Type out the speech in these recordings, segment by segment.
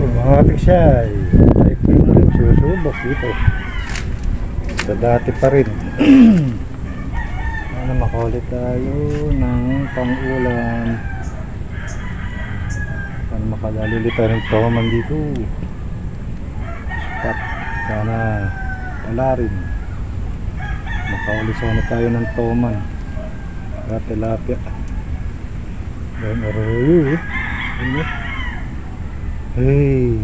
Mga tiksay, tayo po na rin susubok dito sa dati pa rin. Sana makaulit tayo ng pang-ulam. Sana makadalili tayo ng toman dito. Spot, sana pala rin makaulit sana tayo ng toman at tilapia. Then arroyo. Hey,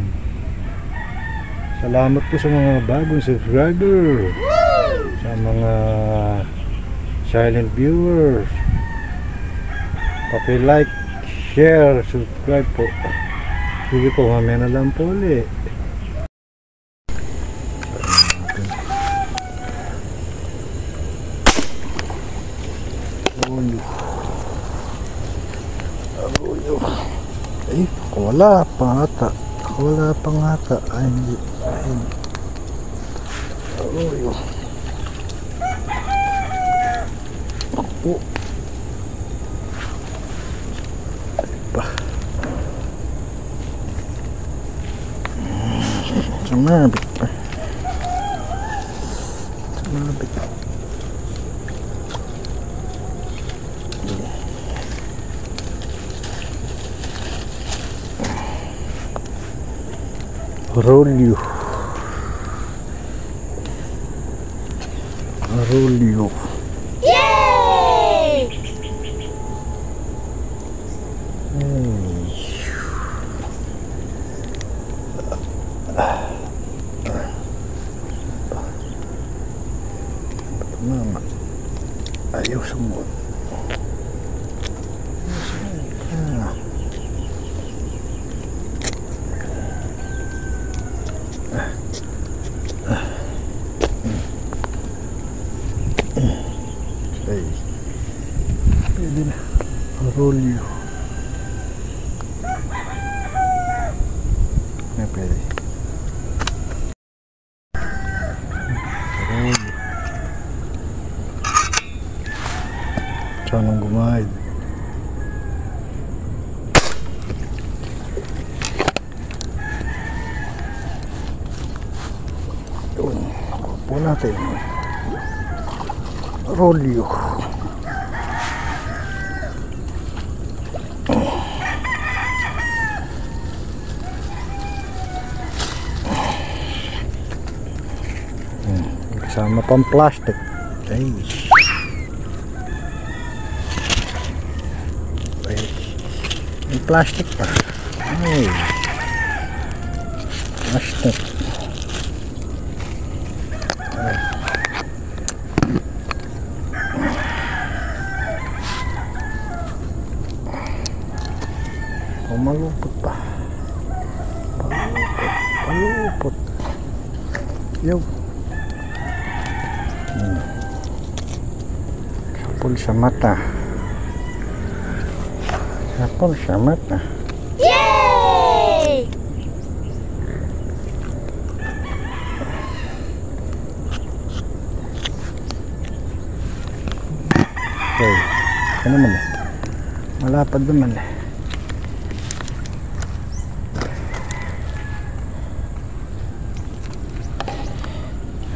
salamat po sa mga bagong subscriber, sa mga silent viewers. Paki-like, share, subscribe po. Sige po, mamaya na lang po ulit. Ay, wala pa ata. Wala pa nga ata. Ay, hindi. Ayun. Arroyo. Ako. Ay pa. Sumabit pa. Sumabit. Arroyo. Arroyo. Yay! Mama, ayaw sumot. Ay, pwede na. Arroyo. Ay, pwede. Arroyo. Sanang gumahid. Yun. Kupo natin. Arroyo. Kasama pang plastic. Ay. Ay. May plastic pa. Ay. Plastic. Ay. Malupot pa. Malupot. Yo. Sapol sa mata. Sapol sa mata. Yay! Okay. Ano naman eh. Malapad naman eh.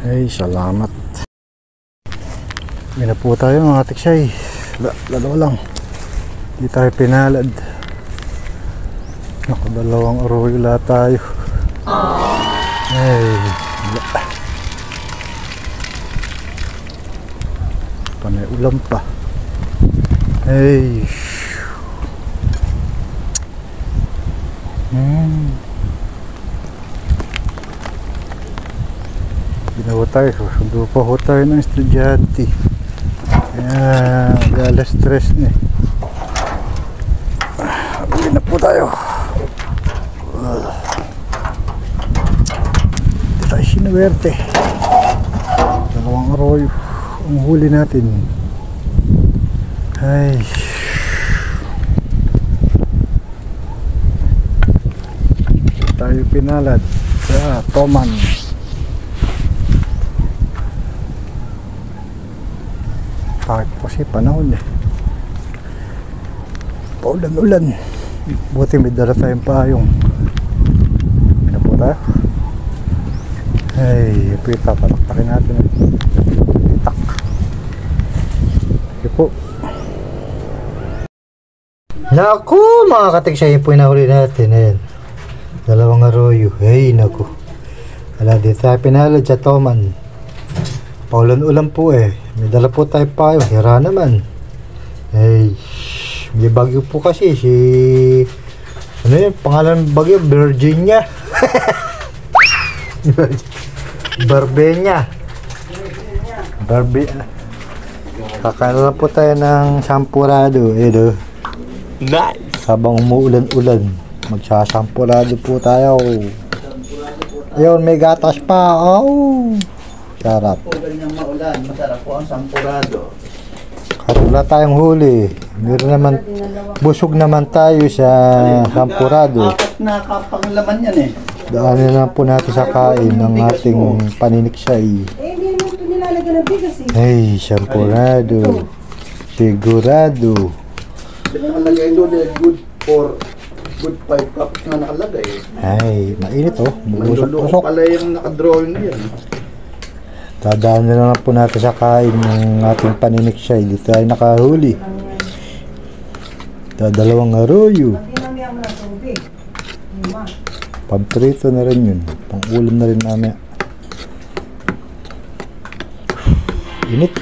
Ay, salamat. May na po tayo mga tiksay. Dalawa lang. Hindi tayo pinalad. Nakadalawang arroyo lahat tayo. Ay, panay ulam pa. Ay, ginawa tayo, sundo pa ho tayo ng estudyante. Kaya gala stress na eh. Uwi na po tayo. Hindi tayo sinuwerte. Dalawang arroyo ang huli natin. Ay, tayo pinalad sa toman. Bakit kasi panahon eh. Paulan-ulan. Buti may dala tayong payong. tayo. Ay, pita, pataktakin natin. Pitak. Okay po. Naku, mga katiksay, yun po yung nahuli natin. Ayan. Dalawang arroyo. Ay, naku. Wala, dito tayo pinalad sa Toman. Paulan-ulan po eh. May dala po tayo pa yung hira naman. Ay, may bagyo po kasi si... Ano yun? Pangalan ng bagyo? Virginia. Barbenya. Kakain na po tayo ng sampurado. Ito. Nice. Habang umuulan-ulan, magsasampurado po tayo. Ayun, may gatas pa. Oh, sarap. Po ganyang maulan, masarap po ang sampurado. At wala tayong huli. Meron naman, busog naman tayo sa sampurado. Apat na kapanglaman yan eh. Daanin lang po natin sa kain ng ating paniniksay. Hindi mo ito nilalagyan ng bigas eh. Hey, sampurado. Sigurado. Nakalagay doon eh, good 5 cups na nakalagay eh. Ay, mainit oh. Manluloko Busok-busok. pala yung nakadrawing yan. Tadaan na lang po natin sa kain ng ating paniniksay. Dito tayo nakahuli. Dalawang arroyo. Tinamaya mo ng tubig. Lima. Pamprito na rin yun. Pang-ulam na rin namin. Init.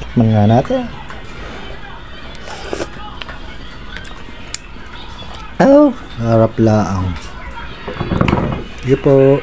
Tikman nga natin. Oh, harap laang. Sige po.